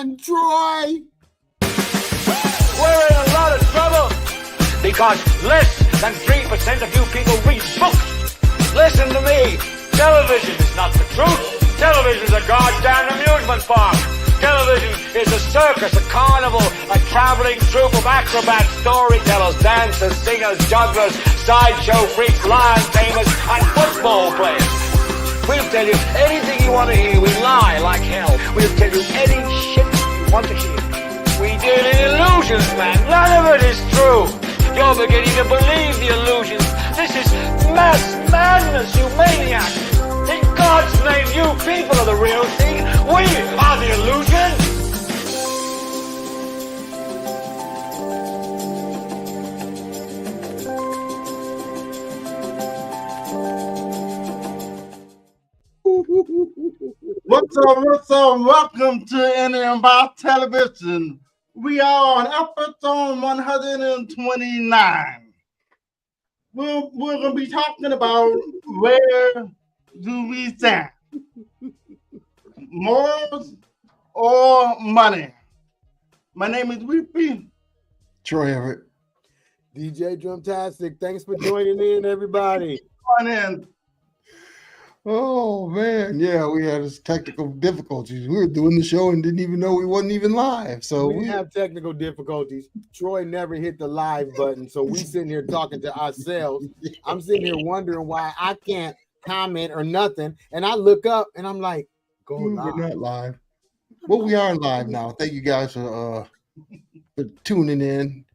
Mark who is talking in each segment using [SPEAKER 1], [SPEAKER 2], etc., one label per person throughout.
[SPEAKER 1] on, Troy.
[SPEAKER 2] We're in a lot of trouble because less than 3% of you people read books. Listen to me. Television is not the truth. Television is a goddamn amusement park. Television is a circus, a carnival, a traveling troupe of acrobats, storytellers, dancers, singers, jugglers, sideshow freaks, lion tamers, and football players. We'll tell you anything you want to hear. We lie like hell. We'll tell you any shit you want to hear. We deal in illusions, man. None of it is true. You're beginning to believe the illusions. This is mass madness, you maniac. In God's name, you people are the real thing. We are the illusion.
[SPEAKER 3] What's up? Welcome to Idiotbox Television. We are on episode 129. We're going to be talking about where do we stand? Morals or money? My name is Weepy.
[SPEAKER 4] Troy Everett.
[SPEAKER 1] DJ Drumtastic. Thanks for joining in, everybody.
[SPEAKER 3] Join in.
[SPEAKER 4] Oh man, yeah, we had this technical difficulties. We were doing the show and didn't even know we wasn't even live. So
[SPEAKER 1] we have technical difficulties. Troy never hit the live button, so we sitting here talking to ourselves. I'm sitting here wondering why I can't comment or nothing, and I look up and I'm like, "Go live."
[SPEAKER 4] We're not live. Well, we are live now. Thank you guys for tuning in.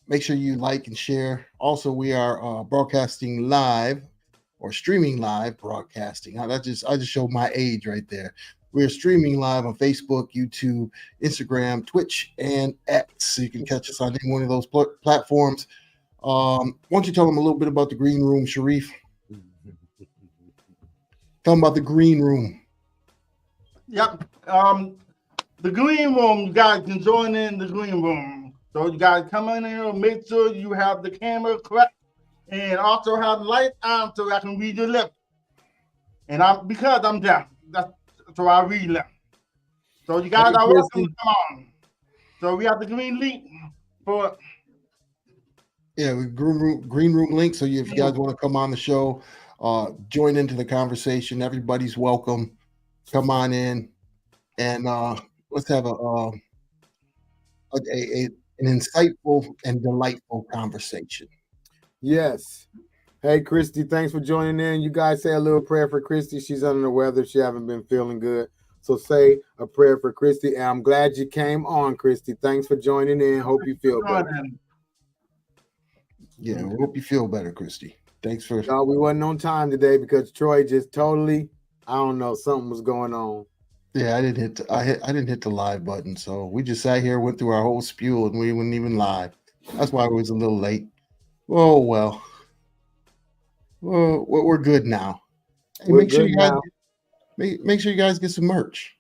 [SPEAKER 4] Make sure you like and share. Also, we are broadcasting live. Or streaming live broadcasting. I just showed my age right there. We're streaming live on Facebook, YouTube, Instagram, Twitch, and X. So you can catch us on any one of those platforms. Why don't you tell them a little bit about the Green Room, Sharif? Tell them about the Green Room.
[SPEAKER 3] Yep. The Green Room, you guys can join in the Green Room. So you guys come in here, make sure you have the camera correct. And also have the light on so I can read your lips. And because I'm deaf, so I read lips. So you guys are welcome to come on. So we have the green link for
[SPEAKER 4] green room link. So if you guys want to come on the show, join into the conversation. Everybody's welcome. Come on in, and let's have an insightful and delightful conversation.
[SPEAKER 1] Yes. Hey, Christy, thanks for joining in. You guys say a little prayer for Christy. She's under the weather. She haven't been feeling good. So say a prayer for Christy. And I'm glad you came on, Christy. Thanks for joining in. Hope you feel better.
[SPEAKER 4] Yeah, we hope you feel better, Christy. Thanks for...
[SPEAKER 1] No, we wasn't on time today because Troy just totally, I don't know, something was going on.
[SPEAKER 4] Yeah, I didn't hit the live button. So we just sat here, went through our whole spiel, and we weren't even live. That's why it was a little late. Oh well, we're good now. Hey, make sure you guys get some merch.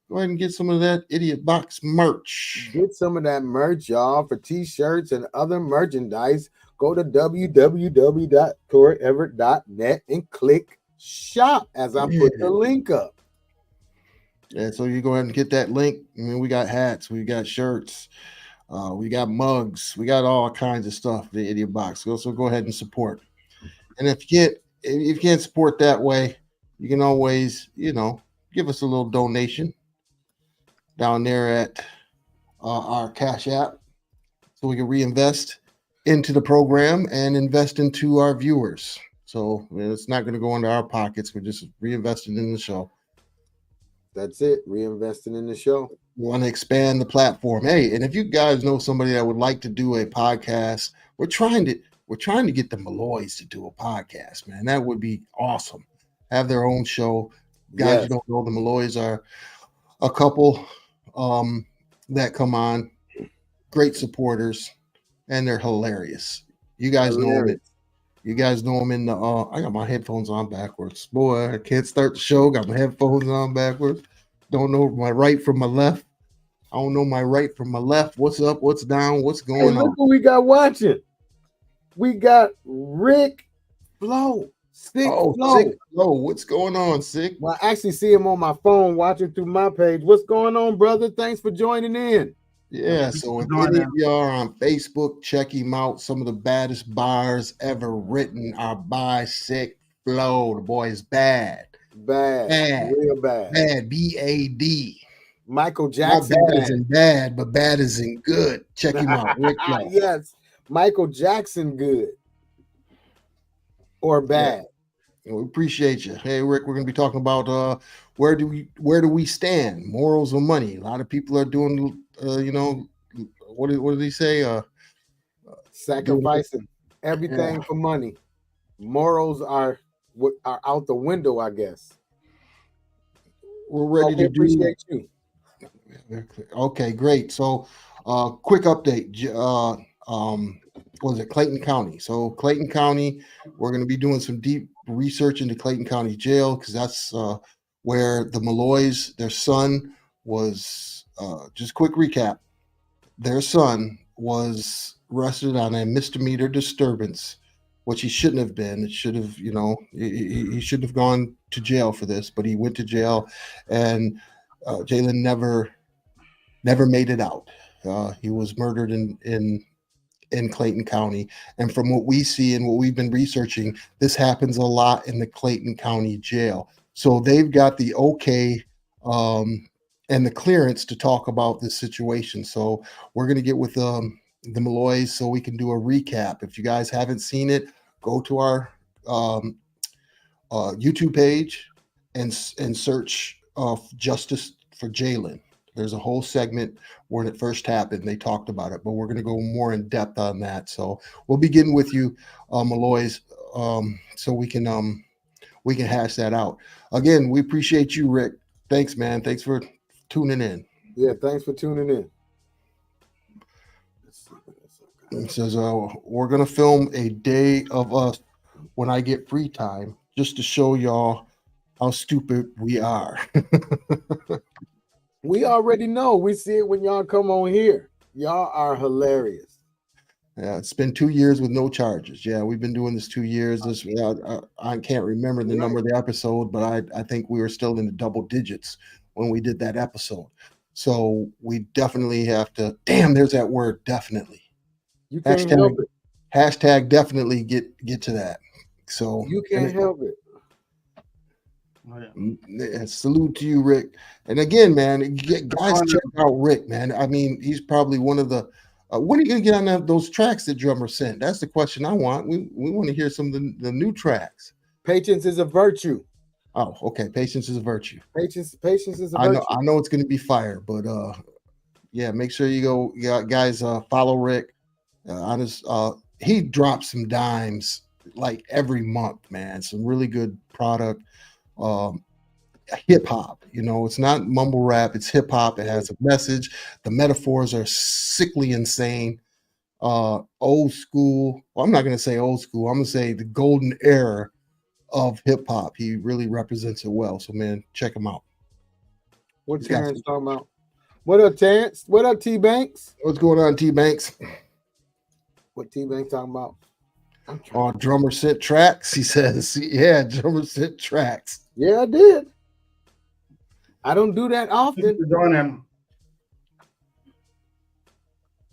[SPEAKER 4] Go ahead and get some of that Idiotbox merch.
[SPEAKER 1] Get some of that merch, y'all, for t-shirts and other merchandise. Go to www.troyeverett.net and click shop as I put the link up.
[SPEAKER 4] Yeah, so you go ahead and get that link. I mean, we got hats, we got shirts. We got mugs. We got all kinds of stuff. The Idiotbox. So go ahead and support. And if you can't support that way, you can always, give us a little donation down there at our Cash App, so we can reinvest into the program and invest into our viewers. So it's not going to go into our pockets. We're just reinvesting in the show.
[SPEAKER 1] That's it. Reinvesting in the show.
[SPEAKER 4] We want to expand the platform. Hey, and if you guys know somebody that would like to do a podcast, we're trying to get the Malloys to do a podcast, man. That would be awesome. Have their own show. Guys, You don't know, the Malloys are a couple that come on, great supporters, and they're hilarious. You guys know them. You guys know them in the I got my headphones on backwards. Boy, I can't start the show. Got my headphones on backwards. Don't know my right from my left. I don't know my right from my left. What's up? What's down? What's going on?
[SPEAKER 1] Look what we got watching. We got Rick Flo. Sick
[SPEAKER 4] Oh,
[SPEAKER 1] Flow.
[SPEAKER 4] Sick Flow. What's going on, Sick?
[SPEAKER 1] Well, I actually see him on my phone watching through my page. What's going on, brother? Thanks for joining in.
[SPEAKER 4] Yeah, so if any of y'all are on Facebook, check him out. Some of the baddest bars ever written are by Sick Flow. The boy is bad.
[SPEAKER 1] Bad. Real bad.
[SPEAKER 4] Bad. B-A-D.
[SPEAKER 1] Michael Jackson.
[SPEAKER 4] Not bad as in bad, but bad as in good. Check him out. Rick Flow.
[SPEAKER 1] Yes. Michael Jackson good. Or bad.
[SPEAKER 4] Yeah. We appreciate you. Hey, Rick, we're going to be talking about where do we stand? Morals or money? A lot of people are doing what do they say?
[SPEAKER 1] Sacrificing everything for money. Morals are out the window, I guess.
[SPEAKER 4] We're ready to
[SPEAKER 1] appreciate you.
[SPEAKER 4] Okay, great. So, quick update. What was it? Clayton County. So, Clayton County, we're going to be doing some deep research into Clayton County Jail because that's where the Malloys, their son, was. Just quick recap. Their son was arrested on a misdemeanor disturbance, which he shouldn't have been. It should have, he shouldn't have gone to jail for this, but he went to jail, and Jalen never made it out. He was murdered in Clayton County, and from what we see and what we've been researching, this happens a lot in the Clayton County Jail. So they've got the okay and the clearance to talk about this situation. So we're going to get with the Malloys so we can do a recap. If you guys haven't seen it, go to our YouTube page and search Justice for Jalen. There's a whole segment when it first happened. They talked about it, but we're going to go more in depth on that. So we'll begin with you, Malloys, so we can hash that out. Again, we appreciate you, Rick. Thanks, man. Thanks for tuning in.
[SPEAKER 1] Yeah, thanks for tuning in.
[SPEAKER 4] It says, we're going to film a day of us when I get free time just to show y'all how stupid we are.
[SPEAKER 1] We already know. We see it when y'all come on here. Y'all are hilarious.
[SPEAKER 4] Yeah, it's been 2 years with no charges. Yeah, we've been doing this 2 years. I can't remember the number of the episode, but I think we were still in the double digits when we did that episode. So we definitely have to. Damn, there's that word, definitely.
[SPEAKER 1] You can't help it.
[SPEAKER 4] Hashtag definitely get to that. So
[SPEAKER 1] you can't help it.
[SPEAKER 4] Salute to you, Rick. And again, man, guys, check out Rick, man. I mean, he's probably one of the. When are you gonna get on those tracks that Drummer sent? That's the question I want. We want to hear some of the new tracks.
[SPEAKER 1] Patience is a virtue.
[SPEAKER 4] Oh, okay. Patience is a virtue.
[SPEAKER 1] Patience is a virtue.
[SPEAKER 4] I know it's gonna be fire, but yeah, make sure you go, guys. Follow Rick. He drops some dimes like every month, man. Some really good product. Hip hop, it's not mumble rap, it's hip hop. It has a message. The metaphors are sickly insane. Old school. Well, I'm not going to say old school. I'm going to say the golden era of hip hop. He really represents it well. So, man, check him out.
[SPEAKER 1] What Terrence talking about? What up, Terrence? What up, T Banks?
[SPEAKER 4] What's going on, T Banks?
[SPEAKER 1] What T Banks talking about?
[SPEAKER 4] Drummer sent tracks. He says, yeah, Drummer sent tracks.
[SPEAKER 1] Yeah, I did. I don't do that often.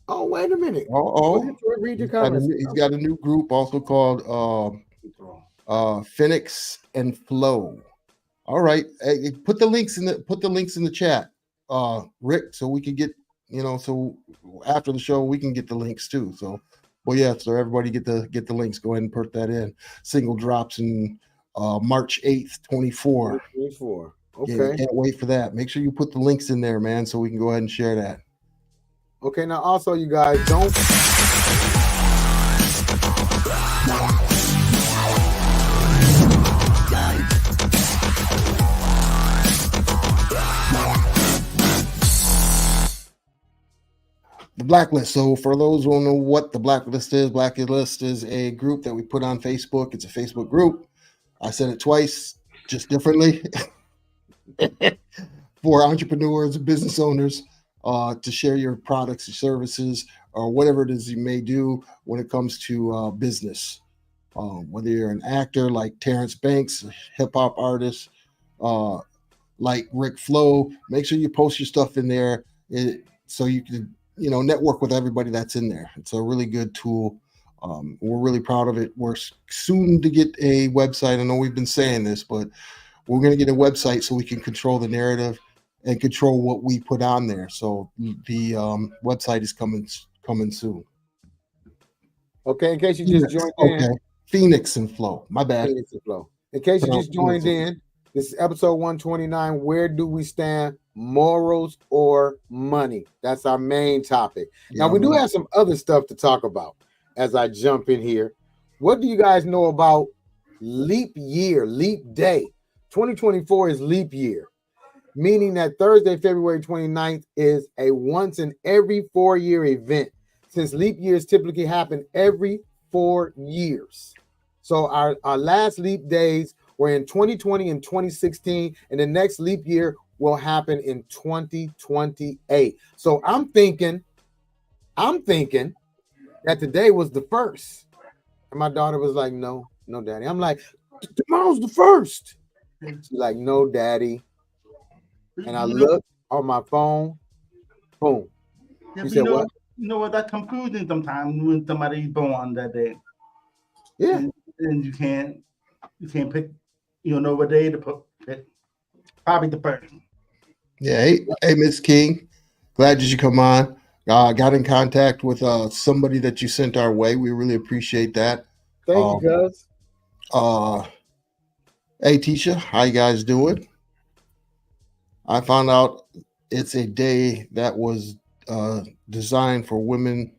[SPEAKER 1] Oh, wait a minute. Read your comments.
[SPEAKER 4] He's got a new group also called Phoenix and Flow. All right. Hey, put the links in the chat, Rick, so we can get, so after the show we can get the links too. So yeah, so everybody get the links. Go ahead and put that in. Single drops in March 8th, 24.
[SPEAKER 1] 24. Okay.
[SPEAKER 4] Yeah, can't wait for that. Make sure you put the links in there, man, so we can go ahead and share that.
[SPEAKER 1] Okay, now also you guys don't.
[SPEAKER 4] The Blacklist. So for those who don't know what the Blacklist is a group that we put on Facebook. It's a Facebook group. I said it twice, just differently. For entrepreneurs, business owners, to share your products and services or whatever it is you may do when it comes to business. Whether you're an actor like Terrence Banks, hip hop artist like Rick Flo, make sure you post your stuff in there so you can, network with everybody that's in there. It's a really good tool. We're really proud of it. We're soon to get a website. I know we've been saying this, but we're going to get a website so we can control the narrative and control what we put on there. So the website is coming soon.
[SPEAKER 1] Okay, in case you just joined in.
[SPEAKER 4] Okay, Phoenix and Flow. My bad.
[SPEAKER 1] Phoenix and Flow. In case you just joined in, this is episode 129. Where do we stand? Morals or money? That's our main topic. Now, we do have some other stuff to talk about as I jump in here. What do you guys know about leap year, leap day? 2024 is leap year, meaning that Thursday, February 29th is a once in every 4-year event, since leap years typically happen every 4 years. So our last leap days were in 2020 and 2016, and the next leap year will happen in 2028. So I'm thinking that today was the first. And my daughter was like, no, daddy. I'm like, tomorrow's the first. She's like, no, daddy. And I looked on my phone, boom.
[SPEAKER 3] You said what? You know what? That's confusing sometimes when somebody's born that day.
[SPEAKER 1] Yeah.
[SPEAKER 3] And you can't pick, what day to pick. Probably the first.
[SPEAKER 4] Yeah. Hey, Miss King. Glad that you come on. Got in contact with somebody that you sent our way. We really appreciate that.
[SPEAKER 1] Thank you, guys.
[SPEAKER 4] Hey, Tisha, how you guys doing? I found out it's a day that was designed for women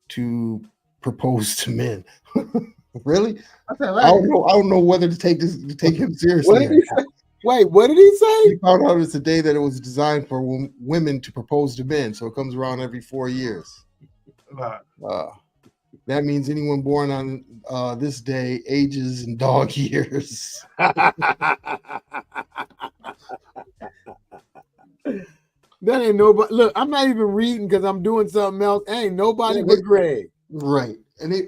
[SPEAKER 4] to propose to men. Really? I don't know whether to take him seriously.
[SPEAKER 1] What did he say? Wait, what did he say?
[SPEAKER 4] He found out it's a day that it was designed for women to propose to men, so it comes around every 4 years. That means anyone born on this day ages in dog years.
[SPEAKER 1] That ain't nobody. Look, I'm not even reading because I'm doing something else. Ain't nobody but Greg.
[SPEAKER 4] Right. And there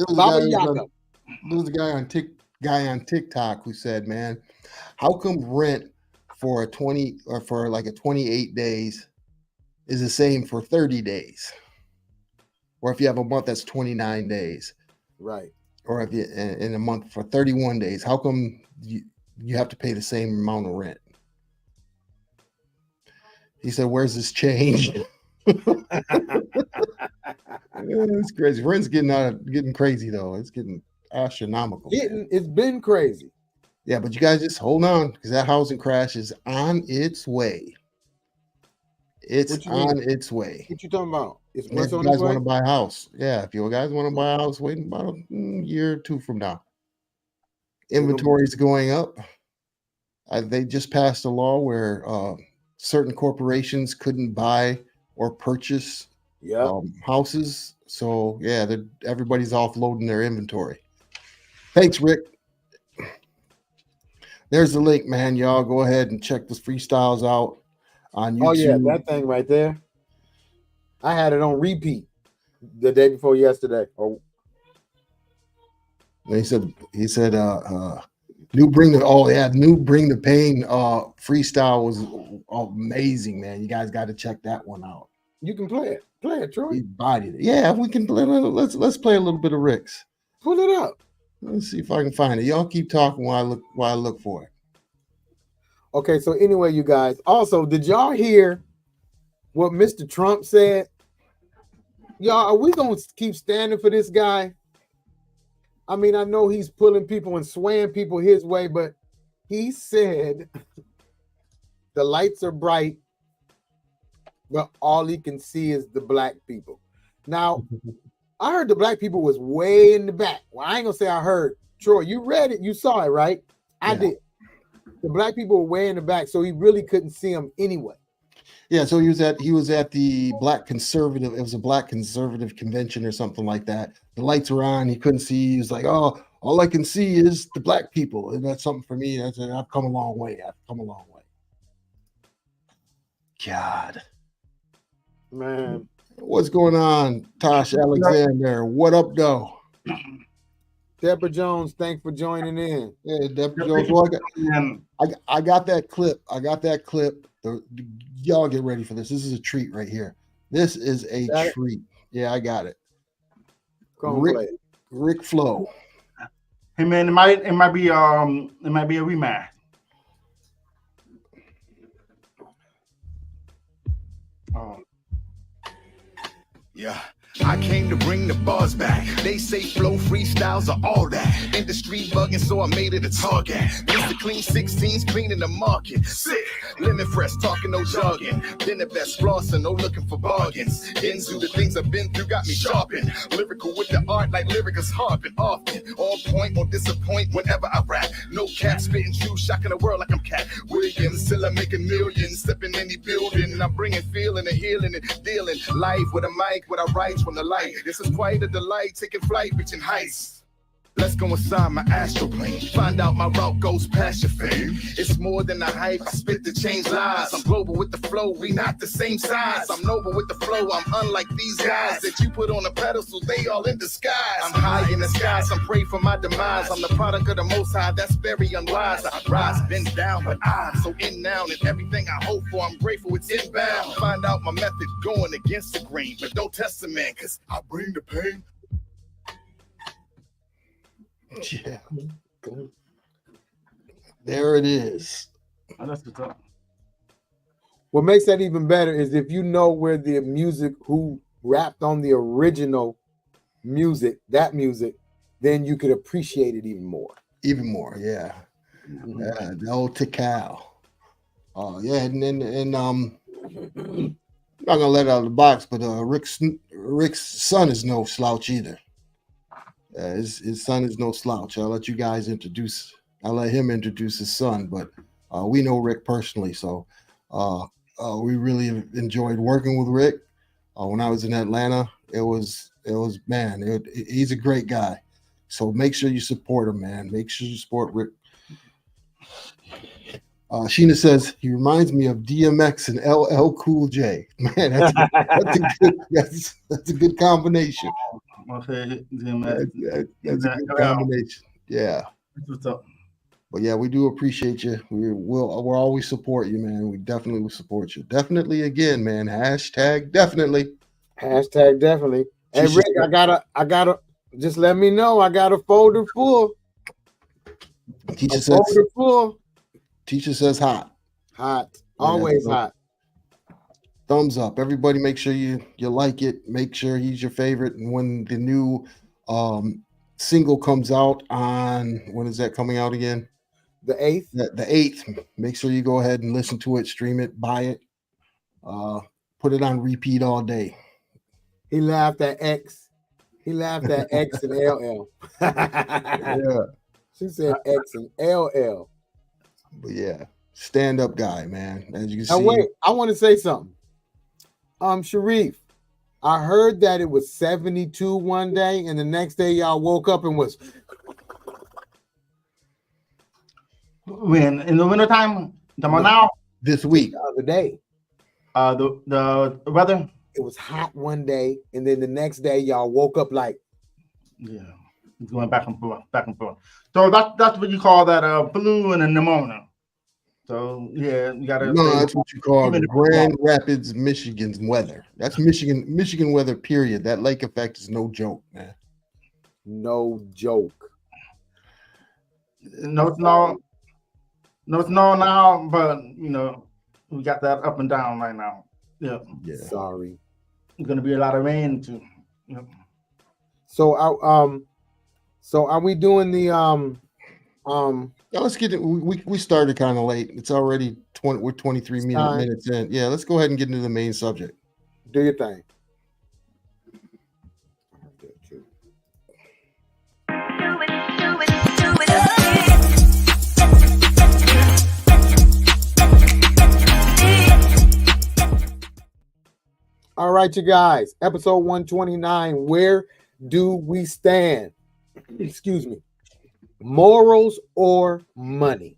[SPEAKER 4] was a guy on TikTok who said, man, how come rent for a 28 days is the same for 30 days? Or if you have a month that's 29 days.
[SPEAKER 1] Right.
[SPEAKER 4] Or if you in a month for 31 days, how come you have to pay the same amount of rent? He said, where's this change? It's crazy. Rent's getting crazy though. It's getting astronomical.
[SPEAKER 1] It's been crazy.
[SPEAKER 4] Yeah, but you guys just hold on because that housing crash is on its way. It's on its way.
[SPEAKER 1] What you talking about?
[SPEAKER 4] If you guys want to buy a house, if you guys want to buy a house, wait about a year or two from now. Inventory is going up. They just passed a law where certain corporations couldn't buy or purchase houses. So everybody's offloading their inventory. Thanks, Rick. There's the link, man. Y'all go ahead and check the freestyles out on YouTube.
[SPEAKER 1] Oh yeah, that thing right there. I had it on repeat the day before yesterday. Oh,
[SPEAKER 4] he said new bring the pain freestyle was amazing, man. You guys got to check that one out.
[SPEAKER 1] You can play it, Troy.
[SPEAKER 4] He bodied it. Yeah, we can play. Let's play a little bit of Rick's.
[SPEAKER 1] Pull it up.
[SPEAKER 4] Let's see if I can find it. Y'all keep talking while I look for it.
[SPEAKER 1] Okay, so anyway, you guys. Also, did y'all hear what Mr. Trump said? Y'all, are we gonna keep standing for this guy? I mean, I know he's pulling people and swaying people his way, but he said the lights are bright, but all he can see is the black people. Now, I heard the black people was way in the back. Well, I ain't gonna say I heard. Troy, you read it, you saw it, right? I did. The black people were way in the back, so he really couldn't see them anyway.
[SPEAKER 4] Yeah, so he was at the black conservative. It was a black conservative convention or something like that. The lights were on. He couldn't see. He was like, "Oh, all I can see is the black people," and that's something for me. I've come a long way. God,
[SPEAKER 1] man,
[SPEAKER 4] what's going on, Tosh Alexander? What up, though?
[SPEAKER 1] Deborah Jones, thanks for joining in.
[SPEAKER 4] Yeah, Deborah Jones. Well, I got that clip. Y'all get ready for this. This is a treat right here. This is a treat. Yeah, I got it. Rick Flo.
[SPEAKER 3] Hey man, it might be a rematch. Oh.
[SPEAKER 5] Yeah. I came to bring the buzz back. They say flow freestyles are all that. Industry bugging, so I made it a target. Mr. Clean 16s cleaning the market. Sick, lemon fresh, talking no jargon. Been the best flossing, no looking for bargains. Getting through the things I've been through got me sharpened. Lyrical with the art like lyricals harping often. On point, won't disappoint whenever I rap. No cap, spitting truth, shocking the world like I'm Cat Williams. Till I'm making millions, stepping any building. And I'm bringing feeling and healing and dealing. Life with a mic, with I write from the light. This is quite a delight, taking flight, reaching heights. Let's go inside my astral plane. Find out my route goes past your fame. It's more than a hype, I spit to change lives. I'm global with the flow, we not the same size. I'm noble with the flow, I'm unlike these guys that you put on a pedestal, they all in disguise. I'm high in the sky, some pray for my demise. I'm the product of the Most High, that's very unwise. I rise, bend down, but I'm so in now. And everything I hope for, I'm grateful it's inbound. Find out my method going against the grain, but don't test the man, cause I bring the pain.
[SPEAKER 4] Yeah. There it is.
[SPEAKER 3] Oh, that's what's up.
[SPEAKER 1] What makes that even better is if you know where the music, who rapped on the original music, then you could appreciate it even more.
[SPEAKER 4] Even more, yeah. The old Tikal. Yeah, and I'm not gonna let it out of the box, but Rick's son is no slouch either. His son is no slouch. I'll let him introduce his son, but we know Rick personally, so we really enjoyed working with Rick. When I was in Atlanta, he's a great guy. So make sure you support him, man. Make sure you support Rick. Sheena says he reminds me of DMX and LL Cool J. Man, that's a good combination.
[SPEAKER 3] Okay,
[SPEAKER 4] that's a good combination. Yeah.
[SPEAKER 3] What's up?
[SPEAKER 4] But yeah, we do appreciate you. We'll always support you, man. We definitely will support you. Definitely again, man. #definitely.
[SPEAKER 1] #definitely. Hey Rick, I gotta just let me know. I got a folder full.
[SPEAKER 4] Teacher says hot.
[SPEAKER 1] Hot. Always hot.
[SPEAKER 4] Thumbs up. Everybody make sure you like it. Make sure he's your favorite. And when the new single comes out on, when is that coming out again?
[SPEAKER 1] The 8th.
[SPEAKER 4] The 8th. Make sure you go ahead and listen to it, stream it, buy it. Put it on repeat all day.
[SPEAKER 1] He laughed at X. He laughed at X and LL.
[SPEAKER 4] Yeah.
[SPEAKER 1] She said X and LL.
[SPEAKER 4] But yeah, stand-up guy, man. As you can
[SPEAKER 1] now
[SPEAKER 4] see.
[SPEAKER 1] Wait, I want to say something. Sharif, I heard that it was 72 one day, and the next day y'all woke up and was.
[SPEAKER 3] When in the wintertime, now?
[SPEAKER 4] This week.
[SPEAKER 1] The other day.
[SPEAKER 3] The weather.
[SPEAKER 1] It was hot one day, and then the next day y'all woke up like.
[SPEAKER 3] Yeah, it's going back and forth. So that's what you call that flu and a pneumonia. So yeah, you gotta.
[SPEAKER 4] No, that's what you call Grand Rapids, Michigan's weather. That's Michigan weather. Period. That lake effect is no joke, man.
[SPEAKER 1] No joke.
[SPEAKER 3] No snow now, but we got that up and down right now. Yeah.
[SPEAKER 1] Sorry.
[SPEAKER 3] It's gonna be a lot of rain too. Yep.
[SPEAKER 1] So are we doing the
[SPEAKER 4] let's get it. We started kind of late. It's already 23 minutes in. Yeah, let's go ahead and get into the main subject.
[SPEAKER 1] Do your thing. All right, you guys. Episode 129. Where do we stand? Excuse me. Morals or money?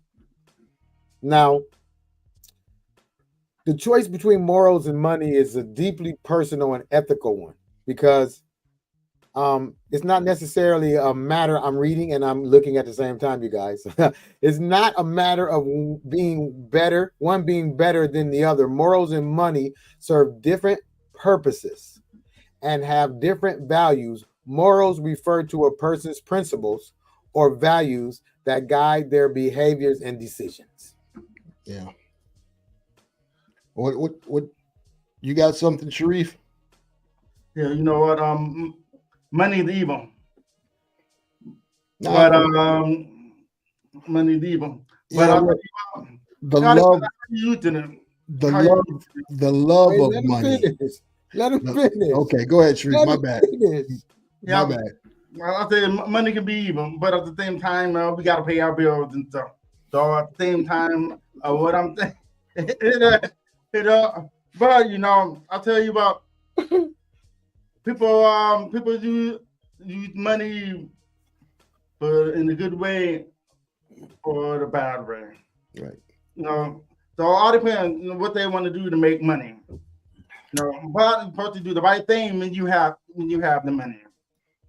[SPEAKER 1] Now, the choice between morals and money is a deeply personal and ethical one, because It's not necessarily a matter. I'm reading and I'm looking at the same time, you guys. It's not a matter of being better, one being better than the other. Morals and money serve different purposes and have different values. Morals refer to a person's principles or values that guide their behaviors and decisions.
[SPEAKER 4] Yeah. What you got something, Sharif?
[SPEAKER 3] Yeah, you know what? Money is evil.
[SPEAKER 4] No,
[SPEAKER 3] But money is evil. But
[SPEAKER 4] yeah, the love, the love
[SPEAKER 1] Wait,
[SPEAKER 4] of
[SPEAKER 1] let him
[SPEAKER 4] money.
[SPEAKER 1] finish. Let him finish.
[SPEAKER 4] Okay, go ahead, Sharif.
[SPEAKER 1] Let
[SPEAKER 4] My
[SPEAKER 1] him
[SPEAKER 4] bad.
[SPEAKER 1] finish.
[SPEAKER 3] Yeah,
[SPEAKER 4] My bad.
[SPEAKER 3] I say money can be evil, but at the same time, we got to pay our bills and stuff. So at the same time, what I'm saying, but you know, I'll tell you about people use money for in a good way or the bad way.
[SPEAKER 4] Right.
[SPEAKER 3] You know, so all depends on what they want to do to make money. You know, but you're supposed to do the right thing when you have the money.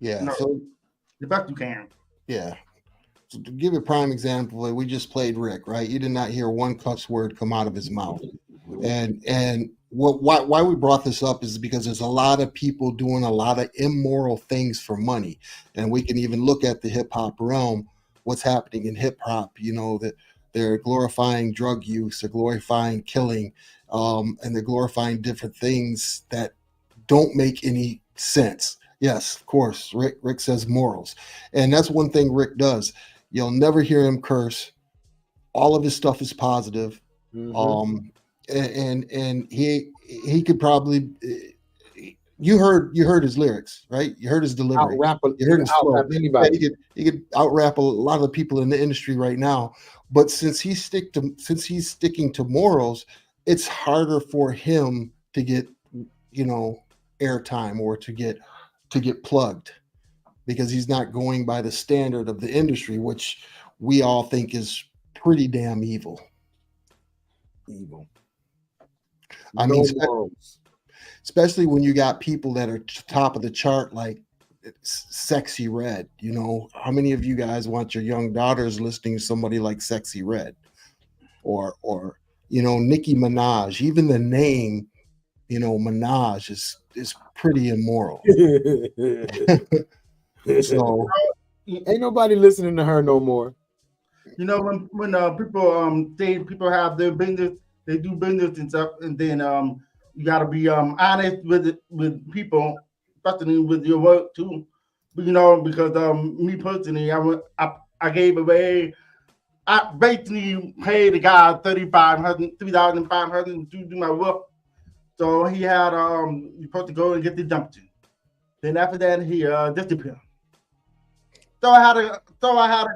[SPEAKER 4] Yeah.
[SPEAKER 3] No.
[SPEAKER 4] So
[SPEAKER 3] The best you can.
[SPEAKER 4] yeah. So to give a prime example, we just played Rick, right? You did not hear one cuss word come out of his mouth. And why we brought this up is because there's a lot of people doing a lot of immoral things for money. And we can even look at the hip hop realm, what's happening in hip hop, you know, that they're glorifying drug use, they're glorifying killing, and they're glorifying different things that don't make any sense. Yes, of course, Rick says morals. And that's one thing Rick does. You'll never hear him curse. All of his stuff is positive.
[SPEAKER 1] Mhm.
[SPEAKER 4] And he could probably you heard his lyrics, right? You heard his delivery. You heard his flow.
[SPEAKER 1] Anybody.
[SPEAKER 4] Yeah, he could out rap a lot of the people in the industry right now. But since he's sticking to morals, it's harder for him to get, you know, airtime or to get plugged, because he's not going by the standard of the industry, which we all think is pretty damn evil. I mean, especially when you got people that are top of the chart, like Sexy Red. You know, how many of you guys want your young daughters listening to somebody like Sexy Red, or you know, Nicki Minaj? Even the name, you know, Minaj is pretty immoral. So
[SPEAKER 1] ain't nobody listening to her no more.
[SPEAKER 3] You know, when people have their business, they do business and stuff, and then you gotta be honest with people, especially with your work too. But, you know, because me personally, I gave away. I basically paid the guy $3,500 to do my work. So he had you're supposed to go and get the dumpster. Then after that, he disappeared. So I had to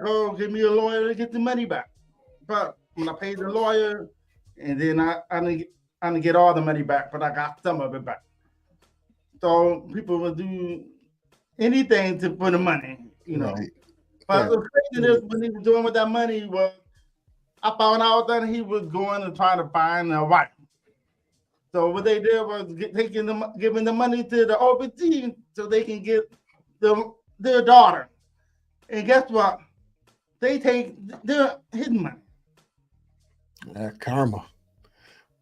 [SPEAKER 3] go get me a lawyer to get the money back. But when I paid the lawyer, and then I didn't get all the money back, but I got some of it back. So people will do anything for the money, you know. Right. But the craziness when he was doing with that money was, I found out that he was going and trying to find a wife. So what they did was giving the money to the OPT so they can get their daughter. And guess what? They take his money.
[SPEAKER 4] Karma.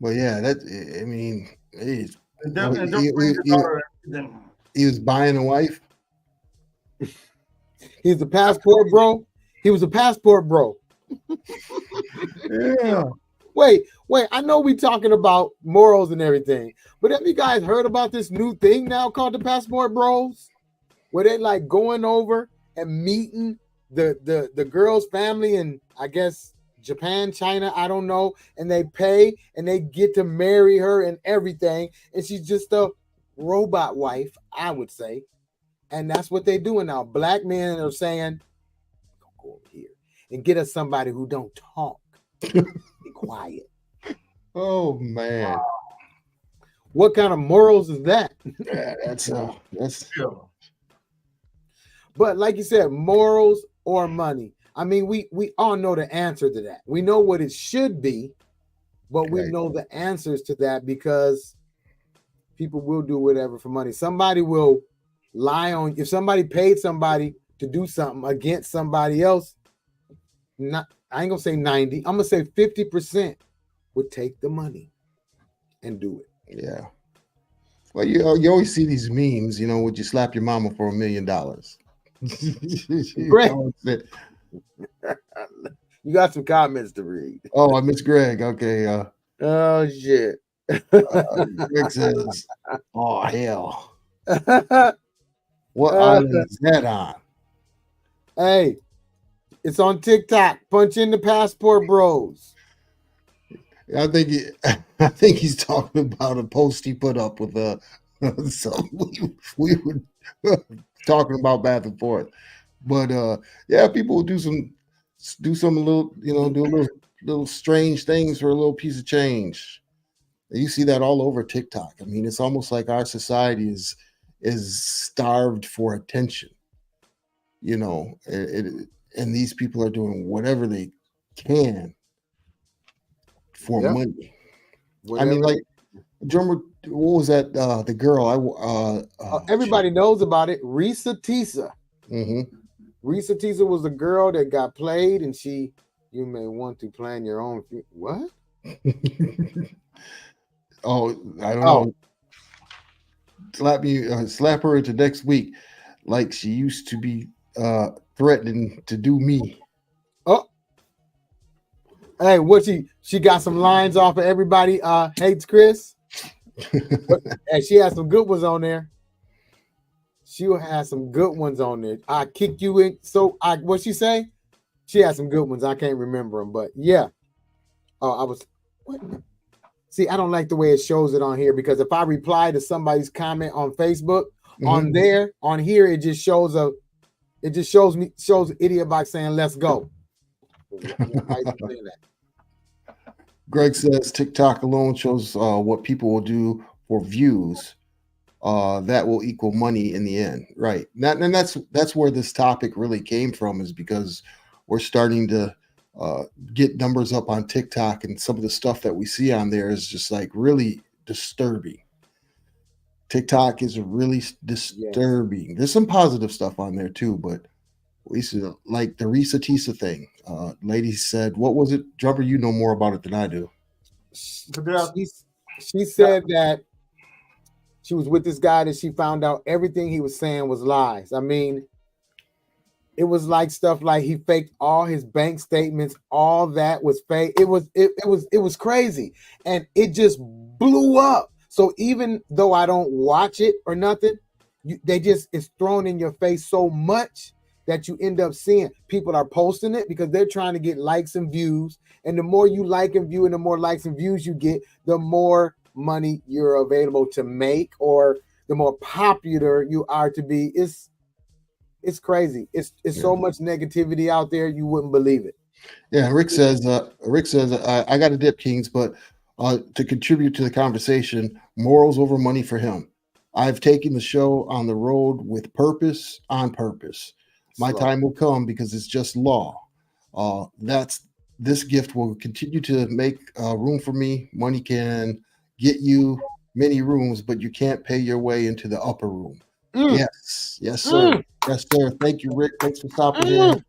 [SPEAKER 4] Well, yeah, I mean, he was buying a wife.
[SPEAKER 1] He's a passport bro. He was a passport bro.
[SPEAKER 4] Yeah.
[SPEAKER 1] Wait. I know we talking about morals and everything, but have you guys heard about this new thing now called the passport bros? Where they like going over and meeting the girl's family in, I guess, Japan, China, I don't know, and they pay and they get to marry her and everything, and she's just a robot wife, I would say. And that's what they're doing now. Black men are saying, go over here and get us somebody who don't talk. Be quiet.
[SPEAKER 4] Oh man.
[SPEAKER 1] What kind of morals is that?
[SPEAKER 4] Yeah, that's
[SPEAKER 1] But like you said, morals or money. I mean, we all know the answer to that. We know what it should be, but we know the answers to that because people will do whatever for money. Somebody will lie on. If somebody paid somebody to do something against somebody else, I ain't gonna say 90. I'm gonna say 50% would take the money and do it.
[SPEAKER 4] Yeah. Well, you always see these memes, would you slap your mama for $1 million?
[SPEAKER 1] Greg, you got some comments to read.
[SPEAKER 4] Oh, I miss Greg. Okay.
[SPEAKER 1] Oh shit.
[SPEAKER 4] Greg says, "Oh hell, what island is that on?"
[SPEAKER 1] Hey, it's on TikTok. Punch in the passport, bros.
[SPEAKER 4] I think he's talking about a post he put up with so we were talking about back and forth, but yeah, people will do some little do a little strange things for a little piece of change. You see that all over TikTok. I mean, it's almost like our society is starved for attention, and these people are doing whatever they can for money. Whatever. I mean, like, drummer, what was that? The girl,
[SPEAKER 1] everybody knows about it. Risa Tisa.
[SPEAKER 4] Mm-hmm.
[SPEAKER 1] Risa Tisa was the girl that got played, and you may want to plan your own. What?
[SPEAKER 4] Oh, I don't know. Slap her into next week, like she used to be threatening to do me.
[SPEAKER 1] Oh, hey, what she got some lines off of everybody hates Chris. And she has some good ones on there. She will have some good ones on there. I kick you in. So what she say? She had some good ones. I can't remember them, but yeah. Oh, what? See, I don't like the way it shows it on here, because if I reply to somebody's comment on Facebook, on here, it just shows Idiotbox saying, "Let's go."
[SPEAKER 4] Greg says TikTok alone shows what people will do for views. That will equal money in the end, right? And that's where this topic really came from, is because we're starting to get numbers up on TikTok, and some of the stuff that we see on there is just like really disturbing. TikTok is really disturbing. Yes. There's some positive stuff on there too, but we see, like the Risa Tisa thing. Lady said, what was it? Drummer, you know more about it than I do.
[SPEAKER 1] She said that she was with this guy that she found out everything he was saying was lies. I mean, it was like stuff like he faked all his bank statements. All that was fake. It was crazy, and it just blew up. So even though I don't watch it or nothing, it's thrown in your face so much that you end up seeing people are posting it because they're trying to get likes and views. And the more you like and view, and the more likes and views you get, the more money you're available to make, or the more popular you are to be. It's crazy. It's so much negativity out there, you wouldn't believe it.
[SPEAKER 4] Yeah, Rick says, I got to dip, Kings, but to contribute to the conversation, morals over money for him. I've taken the show on the road with purpose, on purpose. My time will come because it's just law. This gift will continue to make room for me. Money can get you many rooms, but you can't pay your way into the upper room. Yes, sir. Yes, sir. Thank you, Rick. Thanks for stopping in.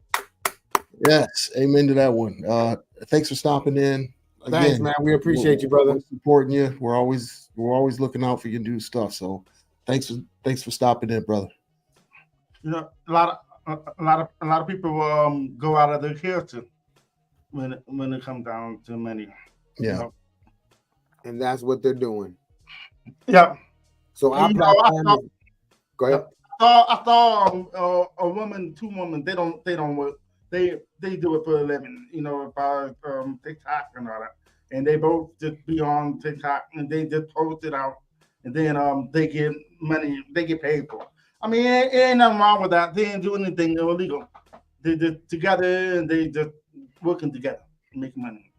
[SPEAKER 4] Yes, amen to that one. Thanks for stopping in. Again,
[SPEAKER 1] thanks, man. We appreciate you, brother.
[SPEAKER 4] Supporting you. We're always looking out for you and do stuff. So thanks for stopping in, brother.
[SPEAKER 3] A lot of people go out of their character when it comes down to money.
[SPEAKER 4] Yeah,
[SPEAKER 1] and that's what they're doing.
[SPEAKER 3] Yeah.
[SPEAKER 1] So our platform. Go ahead.
[SPEAKER 3] I saw a woman, two women. They don't work. They do it for a living. About TikTok and all that. And they both just be on TikTok and they just post it out, and then they get money. They get paid for it. I mean, it ain't nothing wrong with that. They ain't doing anything illegal. They just together and they just working together, making money.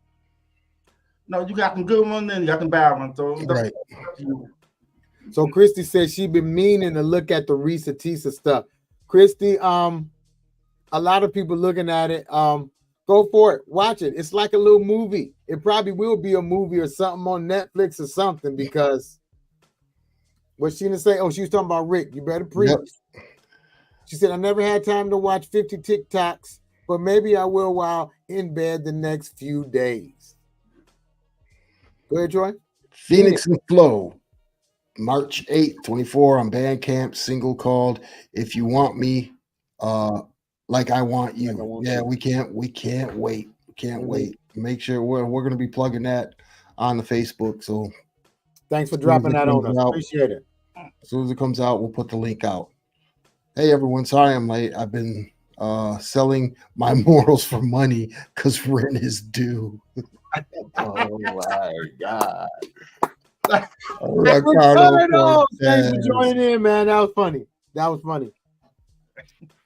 [SPEAKER 3] No, you got some good ones and you got some bad ones. So
[SPEAKER 4] right.
[SPEAKER 1] So Christy said she been meaning to look at the Risa Tisa stuff. Christy, a lot of people looking at it. Go for it. Watch it. It's like a little movie. It probably will be a movie or something on Netflix or something, because What's she gonna say? Oh, she was talking about Rick. You better preach.
[SPEAKER 4] Yep.
[SPEAKER 1] She said, I never had time to watch 50 TikToks, but maybe I will while in bed the next few days. Go ahead, Troy.
[SPEAKER 4] Phoenix and Flow, March 8th, 24 on Bandcamp, single called If You Want Me, Like I Want You. We can't wait. We can't wait. Make sure we're going to be plugging that on the Facebook. So
[SPEAKER 1] thanks for dropping that on us. Appreciate it.
[SPEAKER 4] As soon as it comes out, we'll put the link out. Hey, everyone. Sorry I'm late. I've been selling my morals for money because rent is due. Oh, my God.
[SPEAKER 1] Thanks for joining in, man. That was funny.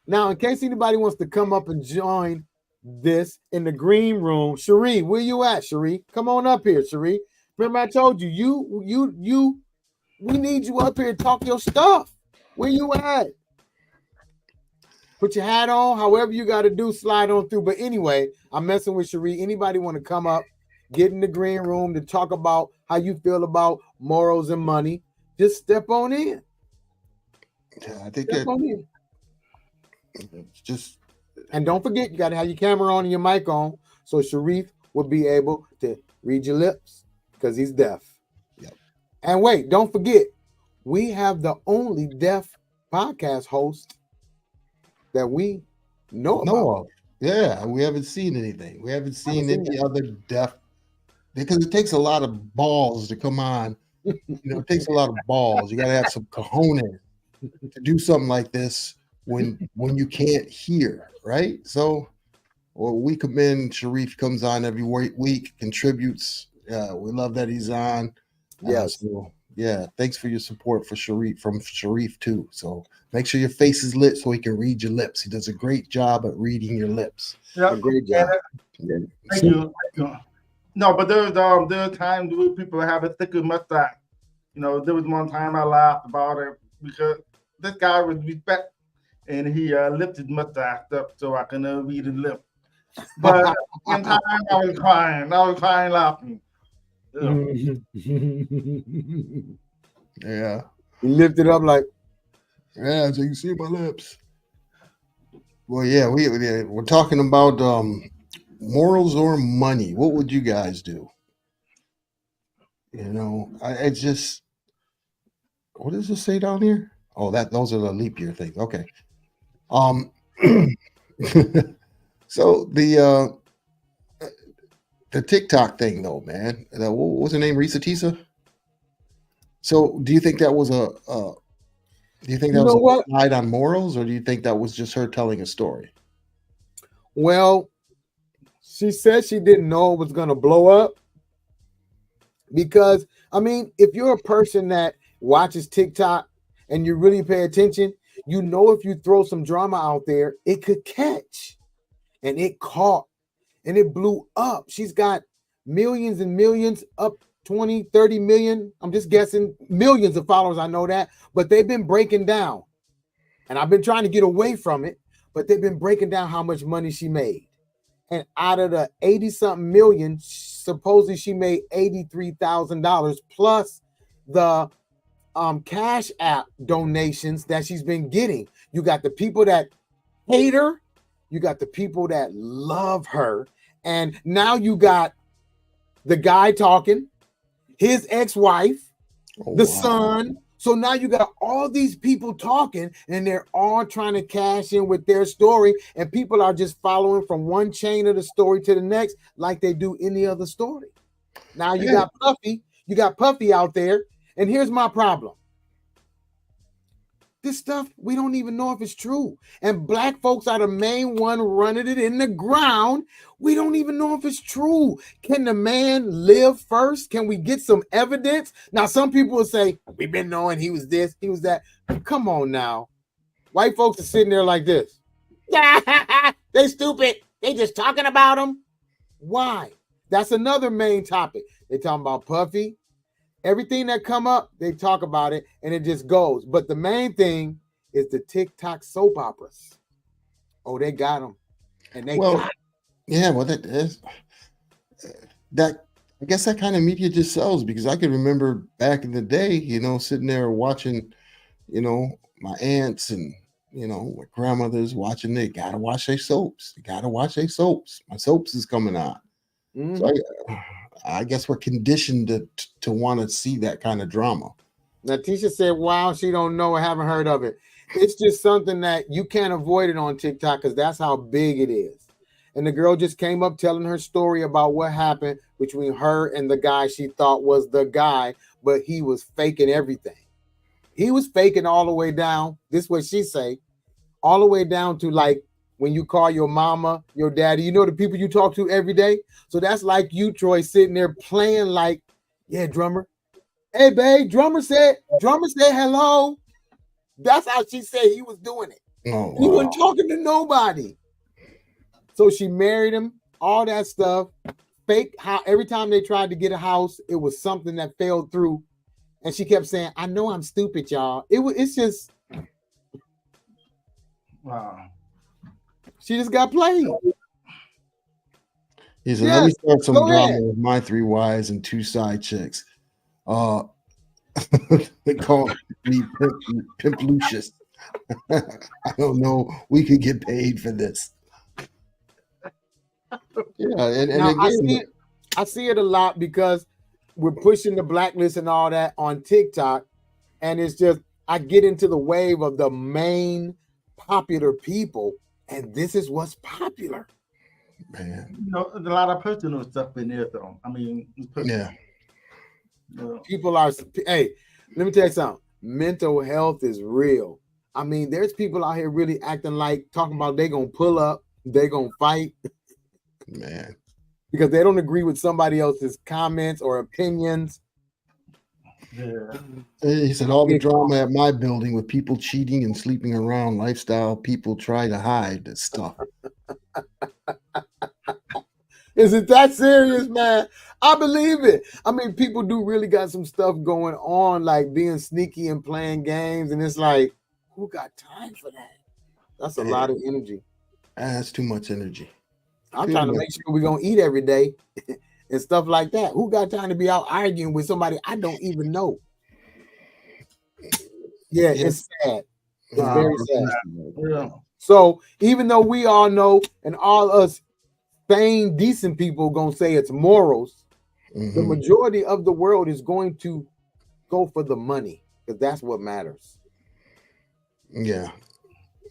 [SPEAKER 1] Now, in case anybody wants to come up and join this in the green room, Cherie, where you at, Cherie? Come on up here, Cherie. Remember I told you, we need you up here to talk your stuff. Where you at? Put your hat on, however you got to do, slide on through. But anyway, I'm messing with Cherie. Anybody want to come up, get in the green room to talk about how you feel about morals and money, just step on in.
[SPEAKER 4] Yeah, I think just,
[SPEAKER 1] and don't forget, you got to have your camera on and your mic on so Sharif will be able to read your lips because he's deaf.
[SPEAKER 4] Yep.
[SPEAKER 1] And wait, don't forget, we have the only deaf podcast host that we know about.
[SPEAKER 4] Yeah, we haven't seen anything. We haven't seen any other deaf, because it takes a lot of balls to come on. It takes a lot of balls. You got to have some cojones to do something like this when you can't hear, right? So, we commend Sharif. Comes on every week, contributes. We love that he's on.
[SPEAKER 1] Yes.
[SPEAKER 4] Thanks for your support for Sharif, from Sharif too. So make sure your face is lit so he can read your lips. He does a great job at reading your lips.
[SPEAKER 3] Yeah,
[SPEAKER 1] a great job.
[SPEAKER 3] Thank you. No, but there are times where people have a thicker mustache. There was one time I laughed about it because this guy was respect, and he lifted his mustache up so I can read his lip. But one time I was crying laughing.
[SPEAKER 4] Yeah.
[SPEAKER 1] He lifted up like,
[SPEAKER 4] yeah, so you can see my lips. Well, yeah, we're talking about morals or money. What would you guys do? I just, what does it say down here? Oh, those are the leap year things. Okay. So the TikTok thing, though, man. What was her name? Risa Tisa. So, do you think that was a slide on morals, or do you think that was just her telling a story?
[SPEAKER 1] Well, she said she didn't know it was going to blow up because, if you're a person that watches TikTok and you really pay attention, if you throw some drama out there, it could catch. And it caught and it blew up. She's got millions and millions, up 20, 30 million. I'm just guessing millions of followers. I know that, but they've been breaking down, and I've been trying to get away from it, but they've been breaking down how much money she made. And out of the 80 something million, supposedly she made $83,000 plus the Cash App donations that she's been getting. You got the people that hate her. You got the people that love her. And now you got the guy talking, his ex-wife, son. So now you got all these people talking, and they're all trying to cash in with their story. And people are just following from one chain of the story to the next like they do any other story. Now you got Puffy. You got Puffy out there. And here's my problem. This stuff, we don't even know if it's true. And black folks are the main one running it in the ground. We don't even know if it's true. Can the man live first? Can we get some evidence? Now, some people will say, we've been knowing he was this, he was that. Come on now. White folks are sitting there like this. They stupid. They just talking about him. Why? That's another main topic. They talking about Puffy. Everything that come up, they talk about it, and it just goes. But the main thing is the TikTok soap operas. Oh, they got them, and they got them.
[SPEAKER 4] Yeah. Well, that I guess that kind of media just sells, because I can remember back in the day, you know, sitting there watching, you know, my aunts and, you know, my grandmothers watching. They gotta watch their soaps. They gotta watch their soaps. My soaps is coming on. So I guess we're conditioned to want to see that kind of drama.
[SPEAKER 1] Now, Tisha said, wow, she don't know. I haven't heard of it. It's just something that you can't avoid it on TikTok because that's how big it is. And the girl just came up telling her story about what happened between her and the guy she thought was the guy, but he was faking everything. He was faking all the way down. This is what she say, all the way down to like when you call your mama, your daddy, you know, the people you talk to every day. So that's like you, Troy, sitting there playing like, yeah, drummer. Hey, babe, drummer said hello. That's how she said he was doing it.
[SPEAKER 4] Oh,
[SPEAKER 1] He wasn't talking to nobody. So she married him, all that stuff. Fake how every time they tried to get a house, it was something that fell through. And she kept saying, I know I'm stupid, y'all. It's just
[SPEAKER 3] Wow.
[SPEAKER 1] she just got played.
[SPEAKER 4] He said,
[SPEAKER 1] Yes,
[SPEAKER 4] let me start some
[SPEAKER 1] go
[SPEAKER 4] drama
[SPEAKER 1] ahead.
[SPEAKER 4] with my 3 wives and 2 side chicks. They call me Pimp Lucius. I don't know. We could get paid for this. Yeah, and
[SPEAKER 1] Now,
[SPEAKER 4] again,
[SPEAKER 1] I see it a lot because we're pushing the blacklist and all that on TikTok, and it's just I get into the wave of the main popular people, and this is what's popular.
[SPEAKER 4] man,
[SPEAKER 3] You know, there's a lot of personal stuff in there, though. I mean, it's personal.
[SPEAKER 4] yeah,
[SPEAKER 1] People are, hey, let me tell you something. Mental health is real. I mean, there's people out here really acting like talking about they're gonna pull up, they're gonna fight
[SPEAKER 4] man.
[SPEAKER 1] because they don't agree with somebody else's comments or opinions.
[SPEAKER 3] Yeah.
[SPEAKER 4] He said all the drama at my building with people cheating and sleeping around, lifestyle people try to hide this stuff.
[SPEAKER 1] Is it that serious, man? I believe it. I mean, people do really got some stuff going on, like being sneaky and playing games, and it's like, who got time for that? That's a lot of energy.
[SPEAKER 4] That's too much energy.
[SPEAKER 1] I'm trying to make sure we're gonna eat every day and stuff like that. Who got time to be out arguing with somebody I don't even know? Yeah, it's sad. It's very sad.
[SPEAKER 3] Yeah.
[SPEAKER 1] So even though we all know, and all us sane, decent people gonna say it's morals, the majority of the world is going to go for the money because that's what matters.
[SPEAKER 4] Yeah.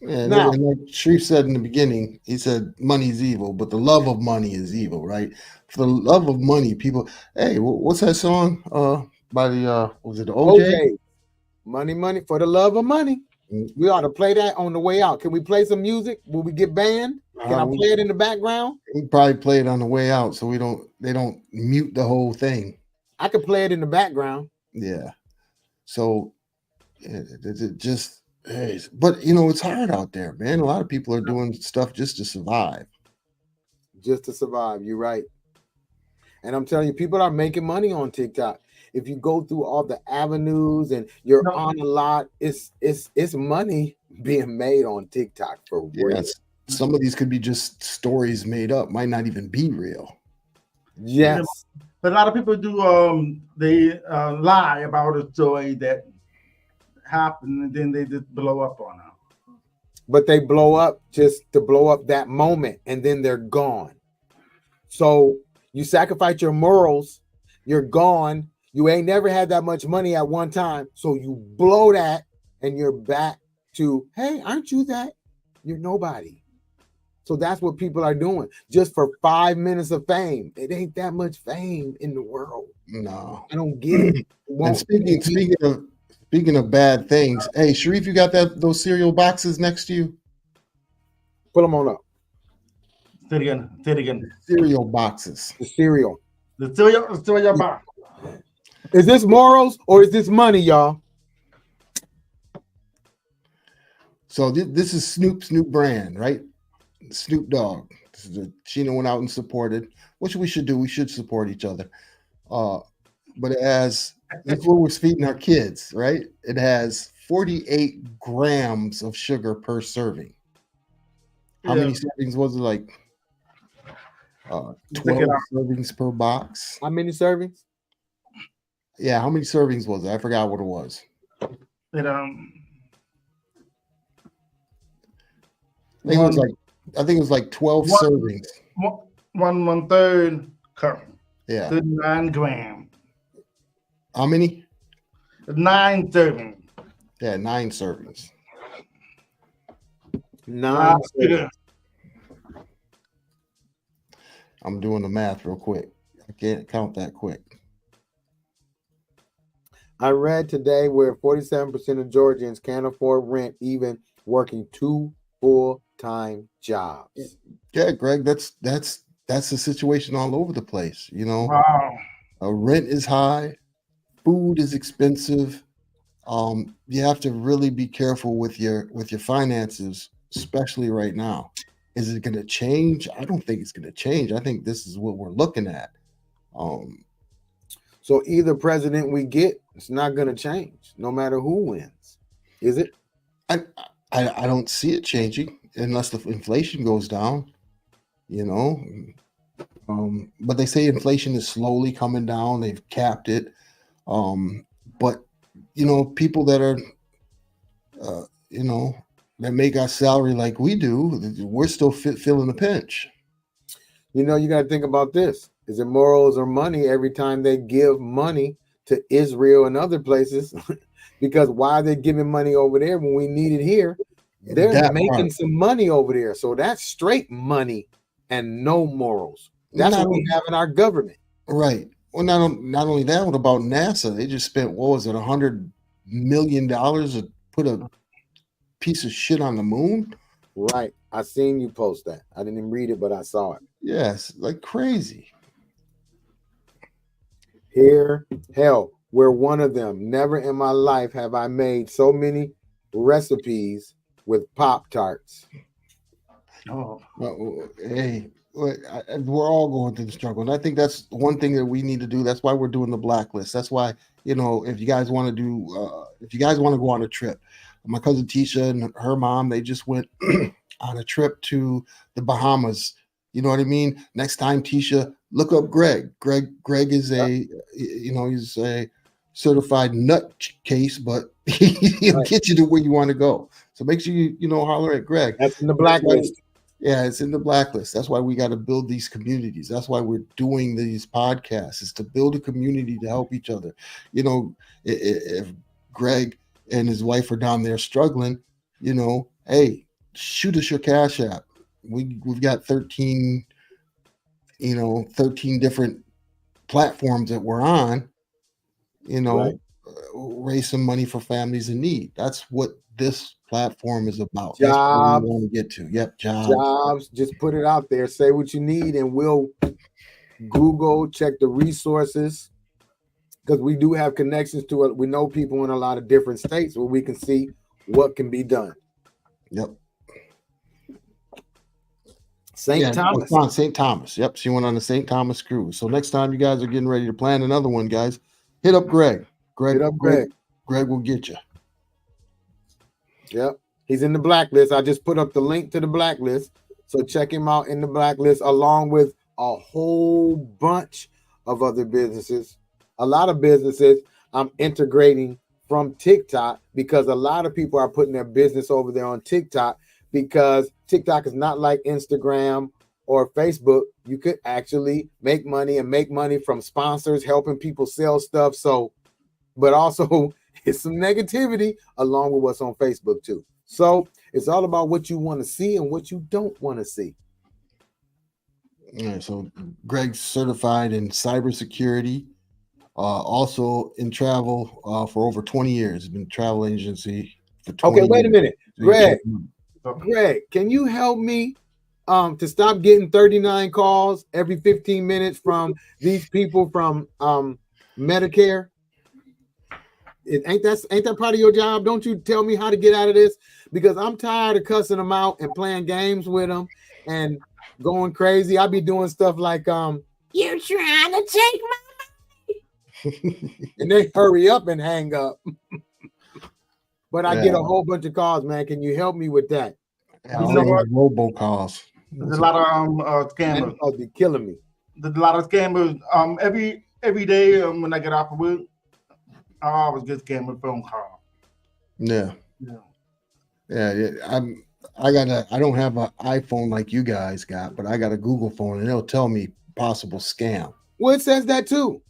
[SPEAKER 4] And
[SPEAKER 1] Now,
[SPEAKER 4] like Sharif said in the beginning, he said money's evil, but the love of money is evil, right? For the love of money, people, hey, what's that song by the was it the OJ?
[SPEAKER 1] Money for the love of money. We ought to play that on the way out. Can we play some music? Will we get banned? Can I play it in the background?
[SPEAKER 4] We probably play it on the way out so they don't mute the whole thing.
[SPEAKER 1] I could play it in the background.
[SPEAKER 4] Yeah. So it just, hey, but you know, it's hard out there, man. A lot of people are doing stuff just to survive.
[SPEAKER 1] Just to survive. You're right. And I'm telling you, people are making money on TikTok. If you go through all the avenues and you're on a lot, it's money being made on TikTok for real.
[SPEAKER 4] Yes. Some of these could be just stories made up, might not even be real.
[SPEAKER 1] Yes.
[SPEAKER 3] But a lot of people do they lie about a story that happened and then they just blow up on them.
[SPEAKER 1] But they blow up just to blow up that moment and then they're gone. So you sacrifice your morals, you're gone. You ain't never had that much money at one time. So you blow that and you're back to, hey, aren't you that? You're nobody. So that's what people are doing just for 5 minutes of fame. It ain't that much fame in the world.
[SPEAKER 4] No.
[SPEAKER 1] I don't get it.
[SPEAKER 4] And speaking of bad things, hey, Sharif, you got those cereal boxes next to you?
[SPEAKER 1] Pull them on up.
[SPEAKER 3] Say it again.
[SPEAKER 4] Cereal boxes.
[SPEAKER 1] The cereal.
[SPEAKER 3] The cereal box.
[SPEAKER 1] Is this morals or is this money, y'all?
[SPEAKER 4] So this is Snoop brand, right? Snoop Dogg. This is Sheena went out and supported, which we should do. We should support each other. But it has, that's what we're feeding our kids, right? It has 48 grams of sugar per serving. How many servings was it? Like 12 servings per box.
[SPEAKER 1] How many servings?
[SPEAKER 4] Yeah, how many servings was it? I forgot what it was.
[SPEAKER 3] It
[SPEAKER 4] I think it was like 12 servings.
[SPEAKER 3] 1/3 cup.
[SPEAKER 4] Yeah.
[SPEAKER 3] 39 grams.
[SPEAKER 4] How many?
[SPEAKER 3] 9 servings.
[SPEAKER 4] Yeah, 9 servings.
[SPEAKER 1] 9 servings.
[SPEAKER 4] I'm doing the math real quick. I can't count that quick.
[SPEAKER 1] I read today where 47% of Georgians can't afford rent, even working 2 full-time jobs.
[SPEAKER 4] Yeah, Greg, that's the situation all over the place. You know,
[SPEAKER 3] Wow.
[SPEAKER 4] Rent is high, food is expensive. You have to really be careful with your finances, especially right now. Is it going to change? I don't think it's going to change. I think this is what we're looking at.
[SPEAKER 1] So either president we get, it's not going to change, no matter who wins. Is it?
[SPEAKER 4] I don't see it changing unless the inflation goes down, you know. But they say inflation is slowly coming down. They've capped it. But, you know, people that are, you know, that make our salary like we do, we're still feeling the pinch.
[SPEAKER 1] You know, you got to think about this. Is it morals or money every time they give money to Israel and other places? Because why are they giving money over there when we need it here? They're making some money over there. So that's straight money and no morals. That's what we have in our government.
[SPEAKER 4] Right. Well, not only that, what about NASA? They just spent, what was it, $100 million to put a piece of shit on the moon?
[SPEAKER 1] Right. I seen you post that. I didn't even read it, but I saw it.
[SPEAKER 4] Yes, like crazy.
[SPEAKER 1] Here, hell, we're one of them. Never in my life have I made so many recipes with Pop-Tarts.
[SPEAKER 3] Oh.
[SPEAKER 4] Hey, we're all going through the struggle. And I think that's one thing that we need to do. That's why we're doing the blacklist. That's why, you know, if you guys want to go on a trip, my cousin Tisha and her mom, they just went on a trip to the Bahamas. You know what I mean? Next time, Tisha, look up Greg. Greg is he's a certified nut case, but he'll get you to where you want to go. So make sure you holler at Greg.
[SPEAKER 1] That's in the blacklist.
[SPEAKER 4] Yeah, it's in the blacklist. That's why we got to build these communities. That's why we're doing these podcasts, is to build a community to help each other. You know, if Greg and his wife are down there struggling, you know, hey, shoot us your Cash App. We've got 13 different platforms that we're on, you know, right. Raise some money for families in need. That's what this platform is about.
[SPEAKER 1] Jobs.
[SPEAKER 4] That's what we want to get to. Yep,
[SPEAKER 1] jobs. Just put it out there. Say what you need, and we'll Google, check the resources, because we do have connections to it. We know people in a lot of different states where we can see what can be done.
[SPEAKER 4] Yep.
[SPEAKER 1] St. Thomas.
[SPEAKER 4] St. Thomas. Yep. She went on the St. Thomas cruise. So next time you guys are getting ready to plan another one, guys, hit up Greg. Greg will get you.
[SPEAKER 1] Yep. He's in the blacklist. I just put up the link to the blacklist. So check him out in the blacklist, along with a whole bunch of other businesses. A lot of businesses I'm integrating from TikTok, because a lot of people are putting their business over there on TikTok, because TikTok is not like Instagram or Facebook. You could actually make money from sponsors, helping people sell stuff. So, but also it's some negativity along with what's on Facebook too. So it's all about what you want to see and what you don't want to see.
[SPEAKER 4] All right, so Greg's certified in cybersecurity, also in travel for over 20 years. He's been a travel agency for 20 years.
[SPEAKER 1] Okay, wait a minute. Greg, can you help me to stop getting 39 calls every 15 minutes from these people from Medicare? Ain't that part of your job? Don't you tell me how to get out of this? Because I'm tired of cussing them out and playing games with them and going crazy. I be doing stuff like, you're trying to take my money. And they hurry up and hang up. But I get a whole bunch of calls, man. Can you help me with that?
[SPEAKER 4] Yeah, you know what? Robocalls.
[SPEAKER 3] There's a lot of
[SPEAKER 1] That's
[SPEAKER 3] scammers.
[SPEAKER 1] supposed to be killing me.
[SPEAKER 3] There's a lot of scammers. Every day when I get off of work, I always get scammer phone call.
[SPEAKER 4] Yeah.
[SPEAKER 3] Yeah.
[SPEAKER 4] I don't have an iPhone like you guys got, but I got a Google phone, and it'll tell me possible scam.
[SPEAKER 1] Well, it says that too,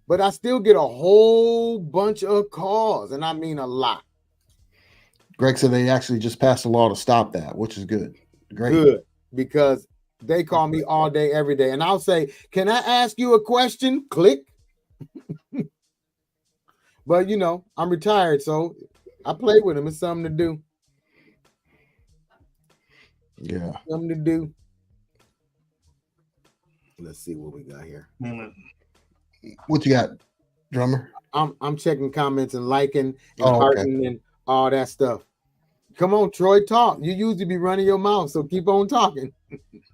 [SPEAKER 1] but I still get a whole bunch of calls, and I mean a lot.
[SPEAKER 4] Greg said they actually just passed a law to stop that, which is good. Great.
[SPEAKER 1] Good, because they call me all day, every day, and I'll say, "Can I ask you a question?" Click. But you know, I'm retired, so I play with them. It's something to do.
[SPEAKER 4] Yeah.
[SPEAKER 1] Something to do. Let's see what we got here.
[SPEAKER 4] What you got, drummer?
[SPEAKER 1] I'm checking comments and liking and
[SPEAKER 4] Oh, okay.
[SPEAKER 1] hearting and all that stuff. Come on, Troy, talk. You usually be running your mouth, so keep on talking.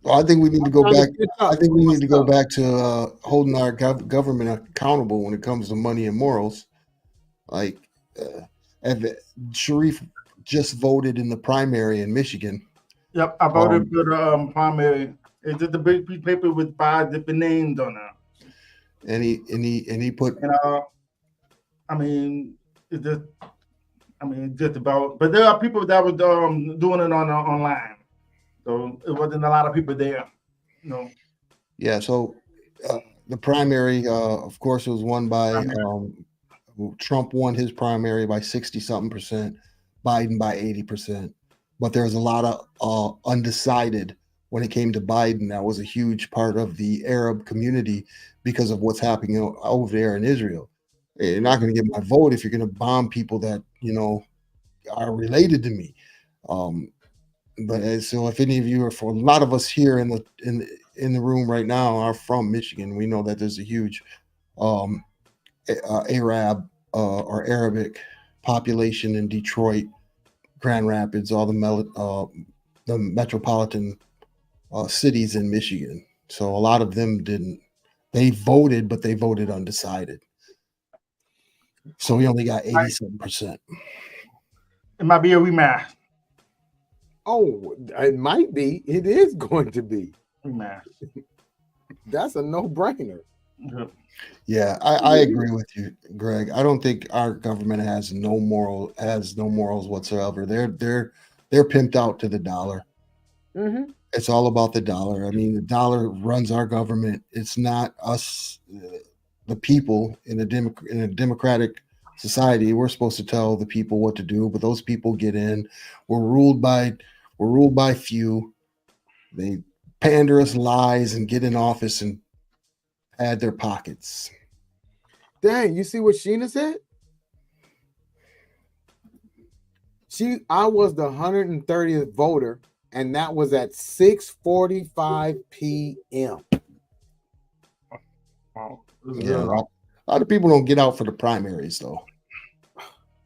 [SPEAKER 4] Well, I think we need to go
[SPEAKER 1] I'm trying
[SPEAKER 4] back.
[SPEAKER 1] to get up.
[SPEAKER 4] I think we need to go back to holding our government accountable when it comes to money and morals. Like, Sharif just voted in the primary in Michigan.
[SPEAKER 3] Yep, I voted for the primary. It's just a big piece of paper with 5 different names on it.
[SPEAKER 4] And he put.
[SPEAKER 3] And I mean, it's just about. But there are people that were doing it online, so it wasn't a lot of people there. No.
[SPEAKER 4] Yeah. So the primary, of course, was won by Trump. Won his primary by 60-something%. Biden by 80%. But there was a lot of undecided when it came to Biden. That was a huge part of the Arab community because of what's happening over there in Israel. You're not going to get my vote if you're going to bomb people that, you know, are related to me. But so if any of you, or for a lot of us here in the room right now are from Michigan, we know that there's a huge Arab or Arabic population in Detroit, Grand Rapids, all the metropolitan cities in Michigan. So a lot of them didn't. They voted, but they voted undecided. So we only got 87%.
[SPEAKER 3] It might be a rematch.
[SPEAKER 1] Oh, it might be. It is going to be.
[SPEAKER 3] Rematch.
[SPEAKER 1] That's a no-brainer.
[SPEAKER 4] Yeah, I agree with you, Greg. I don't think our government has no morals whatsoever. They're pimped out to the dollar.
[SPEAKER 1] Mm-hmm.
[SPEAKER 4] It's all about the dollar. I mean, the dollar runs our government. It's not us, the people in a democratic society. We're supposed to tell the people what to do, but those people get in. We're ruled by few. They pander us lies and get in office and add their pockets.
[SPEAKER 1] Dang, you see what Sheena said? I was the 130th voter, and that was at 6:45 p.m.
[SPEAKER 4] Yeah, a lot of people don't get out for the primaries, though.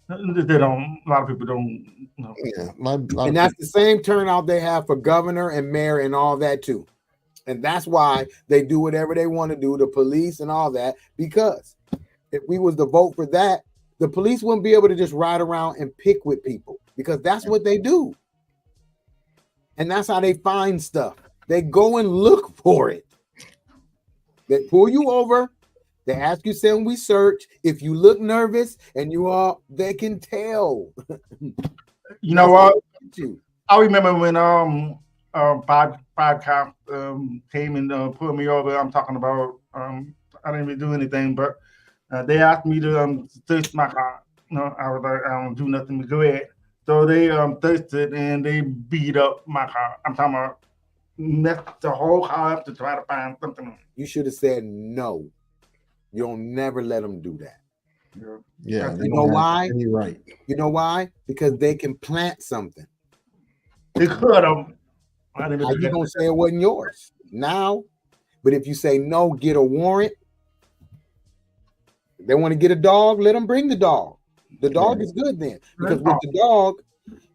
[SPEAKER 3] They don't. A lot of people don't. No.
[SPEAKER 4] Yeah, a lot
[SPEAKER 1] And that's the same turnout they have for governor and mayor and all that too. And that's why they do whatever they want to do, the police and all that, because if we was to vote for that, the police wouldn't be able to just ride around and pick with people, because that's what they do. And that's how they find stuff. They go and look for it. They pull you over. They ask you something, we search. If you look nervous and they can tell.
[SPEAKER 3] You know what? I remember when five cops came and pulled me over. I'm talking about I didn't even do anything, but they asked me to search my car. No, I was like, I don't do nothing to go ahead. So they thirsted and they beat up my car. I'm talking about messed the whole car up to try to find something.
[SPEAKER 1] You should have said no. You'll never let them do that.
[SPEAKER 4] Yeah,
[SPEAKER 1] you know why?
[SPEAKER 4] You're right.
[SPEAKER 1] You know why? Because they can plant something.
[SPEAKER 3] They could have.
[SPEAKER 1] How you gonna say it wasn't yours now? But if you say no, get a warrant. They want to get a dog, let them bring the dog. The dog is good then, because with the dog,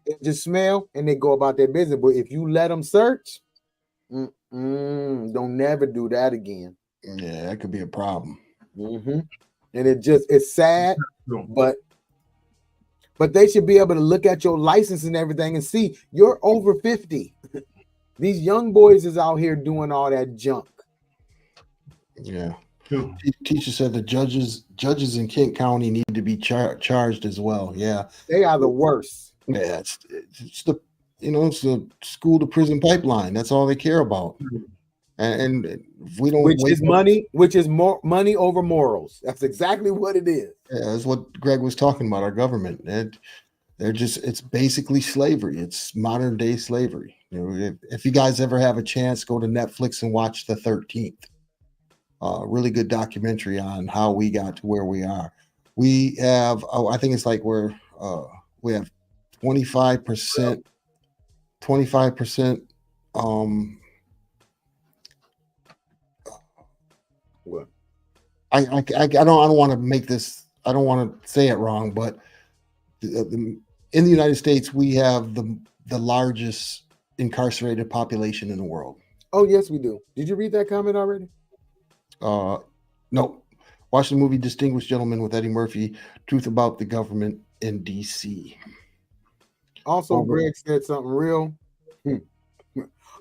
[SPEAKER 1] it just smell and they go about their business. But if you let them search, don't never do that again.
[SPEAKER 4] Yeah, that could be a problem.
[SPEAKER 1] Mm-hmm. And it's sad, but they should be able to look at your license and everything and see you're over 50. These young boys is out here doing all that junk.
[SPEAKER 4] Yeah. Teacher said the judges in Kent County need to be charged as well. Yeah.
[SPEAKER 1] They are the worst.
[SPEAKER 4] Yeah, it's the it's the school to prison pipeline. That's all they care about. And if we don't,
[SPEAKER 1] which is more money over morals. That's exactly what it is.
[SPEAKER 4] Yeah, that's what Greg was talking about. Our government, and it's basically slavery. It's modern day slavery. If you guys ever have a chance, go to Netflix and watch The 13th. Really good documentary on how we got to where we are. We have, I think it's like we have 25%.
[SPEAKER 1] What?
[SPEAKER 4] I don't want to make this. I don't want to say it wrong, but in the United States, we have the largest incarcerated population in the world.
[SPEAKER 1] Oh yes, we do. Did you read that comment already?
[SPEAKER 4] No. Watch the movie Distinguished Gentleman with Eddie Murphy. Truth about the government in DC.
[SPEAKER 1] Also, Greg said something real.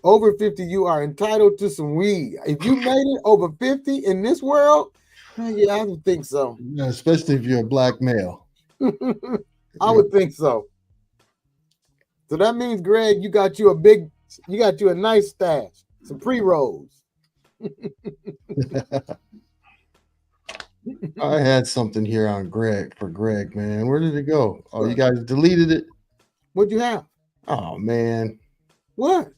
[SPEAKER 1] Over 50, you are entitled to some weed. If you made it over 50 in this world, yeah, I would think so.
[SPEAKER 4] Yeah, especially if you're a black male.
[SPEAKER 1] I would think so. So that means, Greg, you got you a nice stash, some pre-rolls.
[SPEAKER 4] I had something here on Greg, man. Where did it go? Oh, you guys deleted it?
[SPEAKER 1] What'd you have?
[SPEAKER 4] Oh, man.
[SPEAKER 1] What?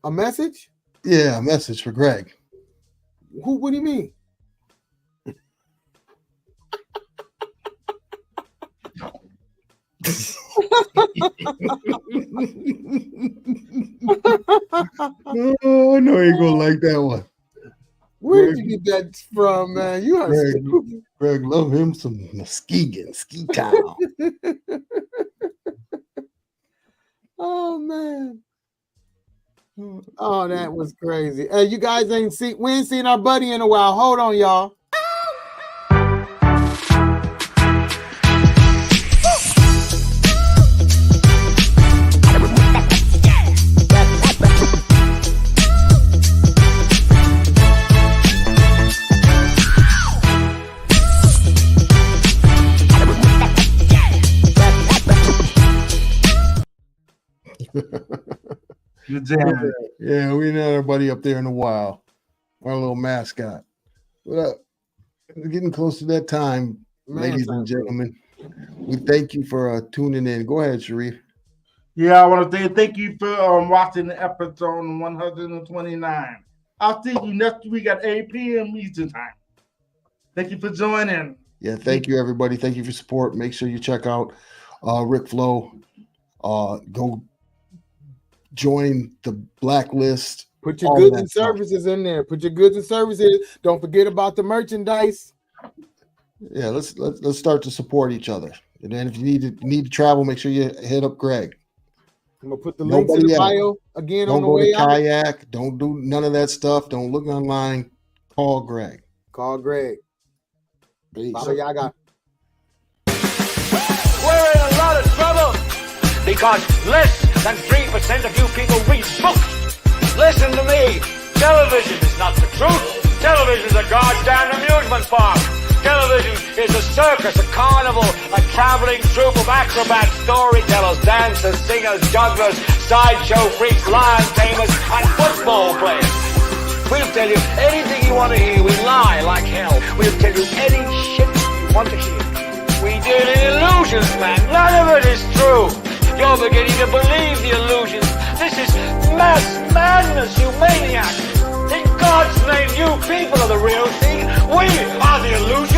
[SPEAKER 1] A message?
[SPEAKER 4] Yeah, a message for Greg.
[SPEAKER 1] What do you mean?
[SPEAKER 4] Oh, I know you ain't gonna like that one.
[SPEAKER 1] Where did you get that from, man? You are
[SPEAKER 4] Greg love him some Muskegon, Ski Town.
[SPEAKER 1] Oh man. Oh, that was crazy. Hey, you guys we ain't seen our buddy in a while. Hold on, y'all.
[SPEAKER 4] Yeah, we ain't had our buddy up there in a while. Our little mascot. What up? We're getting close to that time, ladies and gentlemen. We thank you for tuning in. Go ahead, Sharif.
[SPEAKER 3] Yeah, I want to say thank you for watching the episode 129. I'll see you next week at 8 p.m. Eastern time. Thank you for joining.
[SPEAKER 4] Yeah, thank you, everybody. Thank you for support. Make sure you check out Rick Flo. Go join the blacklist.
[SPEAKER 1] Put your goods and services in there. Put your goods and services. Don't forget about the merchandise.
[SPEAKER 4] Yeah, let's start to support each other. And then if you need to travel, make sure you hit up Greg.
[SPEAKER 1] I'm gonna put the links in the bio again on the way out.
[SPEAKER 4] Don't go to Kayak. Don't do none of that stuff. Don't look online. Call Greg.
[SPEAKER 1] Call Greg. Baba Yaga.
[SPEAKER 2] We're in a lot of trouble because less than 3% of you people read books. Listen to me. Television is not the truth. Television is a goddamn amusement park. Television is a circus, a carnival, a traveling troupe of acrobats, storytellers, dancers, singers, jugglers, sideshow freaks, lion tamers, and football players. We'll tell you anything you want to hear. We lie like hell. We'll tell you any shit you want to hear. We deal in illusions, man. None of it is true. You're beginning to believe the illusions. This is mass madness, you maniacs. In God's name, you people are the real thing. We are the illusion.